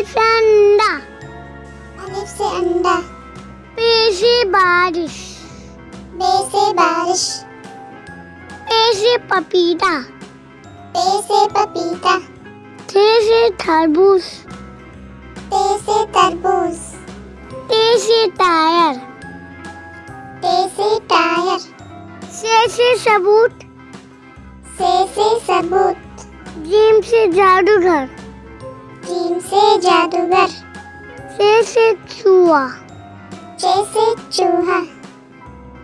अलिफ से अंडा, अलिफ से अंडा, पे से बारिश, बे से बारिश, पे से पपीता, पे से पपीता, थे से तरबूज, ते से तरबूज, ते से टायर, ते से टायर, से सबूत, से सबूत, जीम से जादूगर, जीम से जादूगर, से चूहा, चे से चूहा,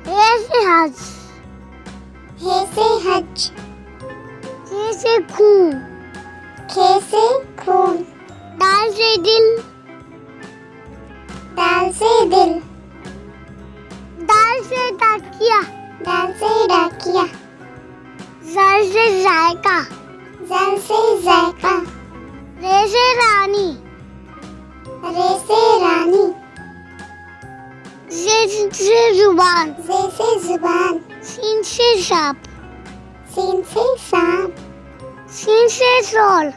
हे से हज, हे से हज, से खून, खे से खून, दाल से दिल, दाल से दिल, दाल से तकिया, दाल से डाकिया, जल से जायका, जल से जायका, रे से रानी, रे से रानी, जे से जुबान, जे से जुबान, सीन से सांप, सीन से सांप, सीन से शॉल,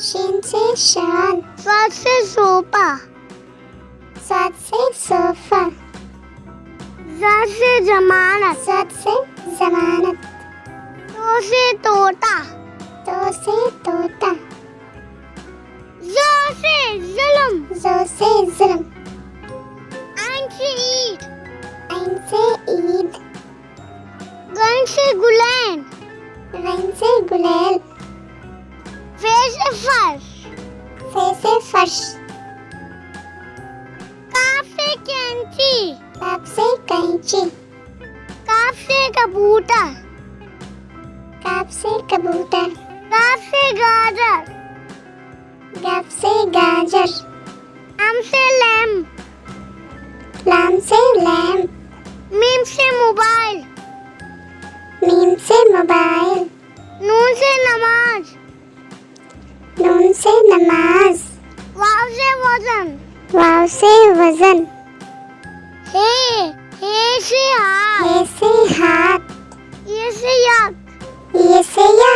शीन से शाल, स्वाद से सोफा, स्वाद से सोफा, ज़ाद से जमानत, स्वाद से जमानत, तो से तोता, तो से तोता, जो से जुल्म, जो से जुल्म, आइन से ईद, ऐन से ईद, गन से गुलैन, रैन से गुलेल, फे से फर्श, फे से फर्श, काफ से कैंची, काफ से कैंची, काफ से कबूतर, काफ से कबूतर, काफ से गाजर, गफ से गाजर, लाम से लैम्प, लाम से लैम्प, मीम से मोबाइल, मीम से मोबाइल, नून से नमाज, नून से नमाज, वाव से वजन, वाव से वजन, हे से हाथ, हे से हाथ, ये से यक, ये से या